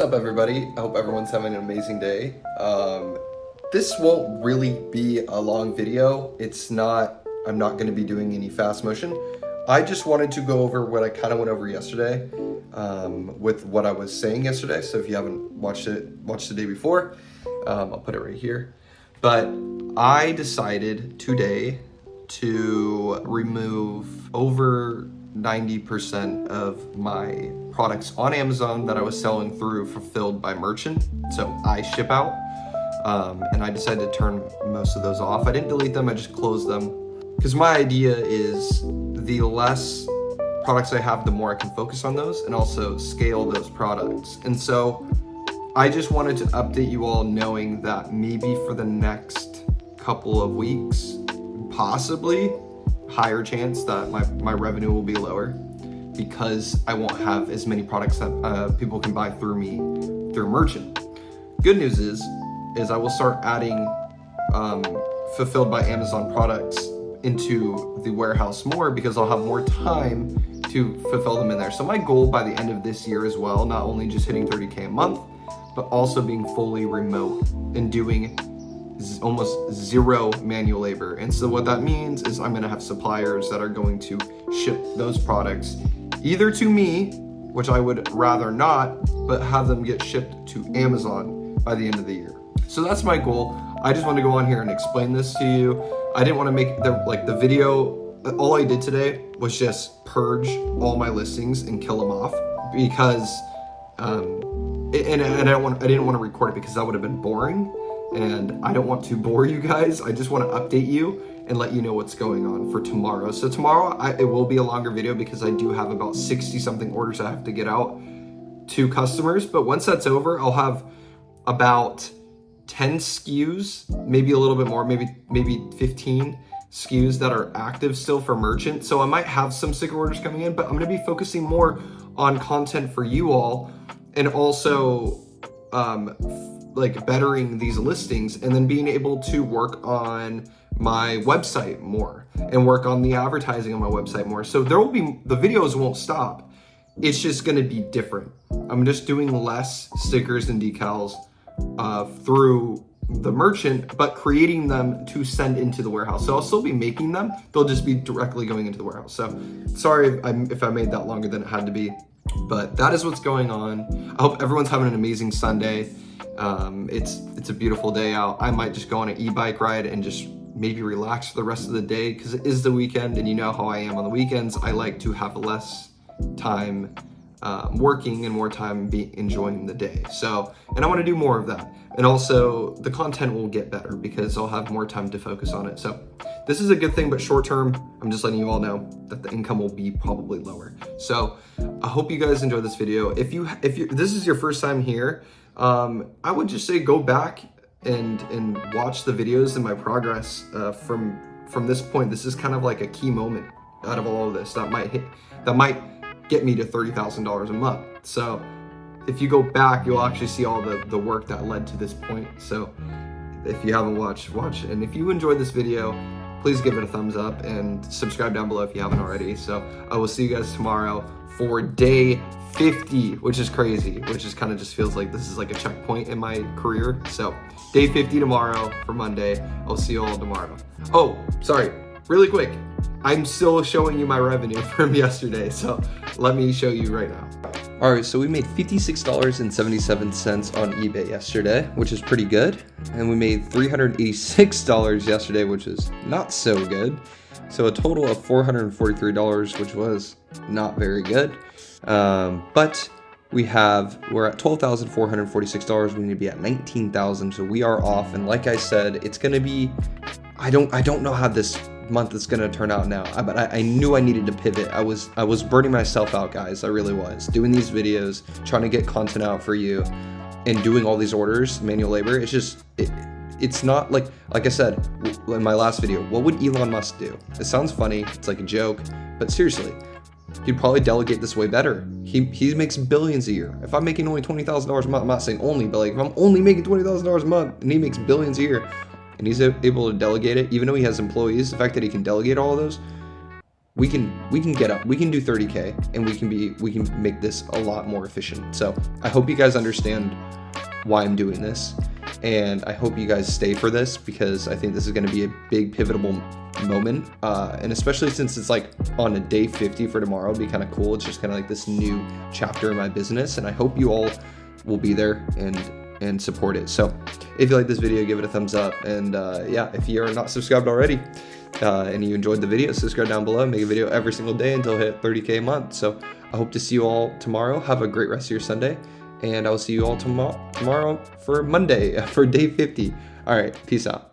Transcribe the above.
What's up, everybody? I hope everyone's having an amazing day. This won't really be a long video. I'm not going to be doing any fast motion. I just wanted to go over what I kind of went over yesterday with what I was saying yesterday. So if you haven't watched the day before, I'll put it right here. But I decided today to remove over 90% of my products on Amazon that I was selling through Fulfilled by Merchant. So I ship out, and I decided to turn most of those off. I didn't delete them, I just closed them. Because my idea is the less products I have, the more I can focus on those and also scale those products. And so I just wanted to update you all knowing that maybe for the next couple of weeks, possibly higher chance that my revenue will be lower because I won't have as many products that people can buy through me through Merchant. Good news is I will start adding Fulfilled by Amazon products into the warehouse more because I'll have more time to fulfill them in there. So my goal by the end of this year as well, not only just hitting 30K a month, but also being fully remote and doing almost zero manual labor. And so what that means is I'm going to have suppliers that are going to ship those products either to me, which I would rather not, but have them get shipped to Amazon by the end of the year. So that's my goal. I just want to go on here and explain this to you. I didn't want to make the video. All I did today was just purge all my listings and kill them off because and I didn't want to record it because that would have been boring. And I don't want to bore you guys. I just want to update you and let you know what's going on for tomorrow. So tomorrow it will be a longer video because I do have about 60 something orders I have to get out to customers. But once that's over, I'll have about 10 SKUs, maybe a little bit more, maybe 15 SKUs that are active still for Merchant. So I might have some sticker orders coming in, but I'm going to be focusing more on content for you all and also bettering these listings and then being able to work on my website more and work on the advertising on my website more. So the videos won't stop. It's just going to be different. I'm just doing less stickers and decals through the Merchant, but creating them to send into the warehouse. So I'll still be making them. They'll just be directly going into the warehouse. So sorry if I made that longer than it had to be, but that is what's going on. I hope everyone's having an amazing Sunday. It's a beautiful day out. I might just go on an e-bike ride and just maybe relax for the rest of the day because it is the weekend, and you know how I am on the weekends. I like to have less time working and more time enjoying the day. So, and I want to do more of that. And also the content will get better because I'll have more time to focus on it. So this is a good thing, but short term, I'm just letting you all know that the income will be probably lower. So I hope you guys enjoyed this video. If this is your first time here, I would just say go back and watch the videos and my progress from this point. This is kind of like a key moment out of all of this that might get me to $30,000 a month. So if you go back, you'll actually see all the work that led to this point. So if you haven't watched, watch. And if you enjoyed this video, please give it a thumbs up and subscribe down below if you haven't already. So I will see you guys tomorrow for day 50, which is crazy, which is kind of just feels like this is like a checkpoint in my career. So day 50 tomorrow for Monday. I'll see you all tomorrow. Oh, sorry, really quick. I'm still showing you my revenue from yesterday. So let me show you right now. All right, so we made $56.77 on eBay yesterday, which is pretty good. And we made $386 yesterday, which is not so good. So a total of $443, which was not very good. But we're at $12,446. We need to be at $19,000. So we are off. And like I said, it's going to be, I don't know how this month is going to turn out now, but I knew I needed to pivot. I was burning myself out, guys. I really was doing these videos, trying to get content out for you and doing all these orders, manual labor. It's just, it's not like I said in my last video, what would Elon Musk do? It sounds funny. It's like a joke, but seriously, he'd probably delegate this way better. He makes billions a year. If I'm making only $20,000 a month, I'm not saying only, but like if I'm only making $20,000 a month and he makes billions a year and he's able to delegate it, even though he has employees, the fact that he can delegate all of those, we can get up, we can do 30K, and we can make this a lot more efficient. So I hope you guys understand why I'm doing this, and I hope you guys stay for this, because I think this is going to be a big pivotal moment, and especially since it's like on a day 50 for tomorrow, it'll be kind of cool. It's just kind of like this new chapter in my business, and I hope you all will be there and support it. So if you like this video, give it a thumbs up, and yeah, if you are not subscribed already and you enjoyed the video, subscribe down below. Make a video every single day until I hit 30K a month. So I hope to see you all tomorrow. Have a great rest of your Sunday, and I will see you all tomorrow for Monday for day 50. All right, peace out.